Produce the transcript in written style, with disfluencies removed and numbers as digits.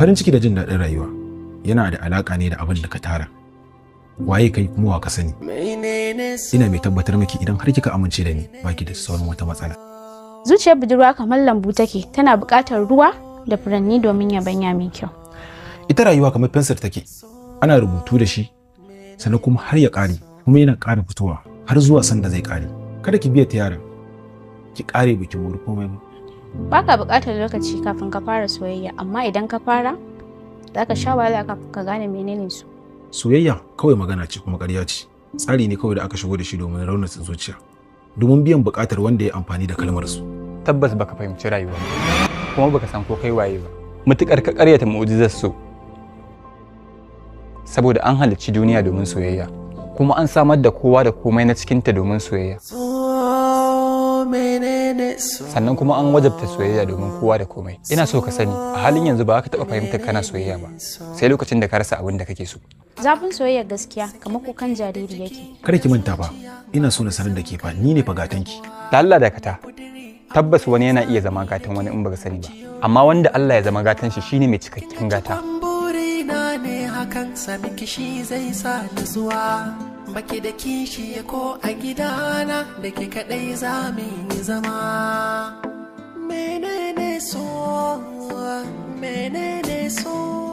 farin ciki da jin daɗin rayuwa yana da alaƙa ne da abin da ka tara. Waye kai kuma wa ka sani. Ina mai tabbatar miki idan har kika amince da ni baki da sauran wata matsala. Zuciyar budurwa kamar lambu take, tana buƙatar ruwa da furanni domin yabanya mai kyau. Ita rayuwa kamar fensir take, ana rubutu da shi sannan kuma har ya ƙare, kuma yana ƙara fitowa har zuwa sanda zai ƙare. Kada ki biya ta yaran, ki ƙare biki wuri komai ba. Baka buƙatar lokaci kafin ka fara soyayya, amma idan ka fara za ka sha wahala kafin ka gane menene su. Soyayya kawai magana ce kuma ƙarya ce, tsari ne kawai da aka shigo da shi domin raunata zuciya, domin biyan buƙatar wanda ya amfani da kalmar su. Tabbas baka fahimci rayuwa kuma baka san ko kai waye ba, mutukar ka ƙaryata mu'jizar su. Saboda an halicci duniya domin soyayya, kuma an samar da kowa da komai na cikinta domin soyayya. Sannan kuma an wajabta soyayya domin kowa da komai. Ina so ka sani, a halin yanzu ba ka taɓa fahimtar kana soyayya ba, sai lokacin da ka rasa abin da kake so. Zafin soyayyar gaskiya kamar kukan jariri yake. Kada ki manta ba, ina so na sanar da ke fa ni ne fa gatanki. Da Allah dakata. Tabbas wani yana iya zama gatan wani in baka sani ba, amma wanda Allah ya zama gatan shi shine mai cikakken gata. Hakan sami kishi zai sa nutsuwa, baki da kishi ko a gidana da ke kadai za mu yi zama. Menene so, menene so.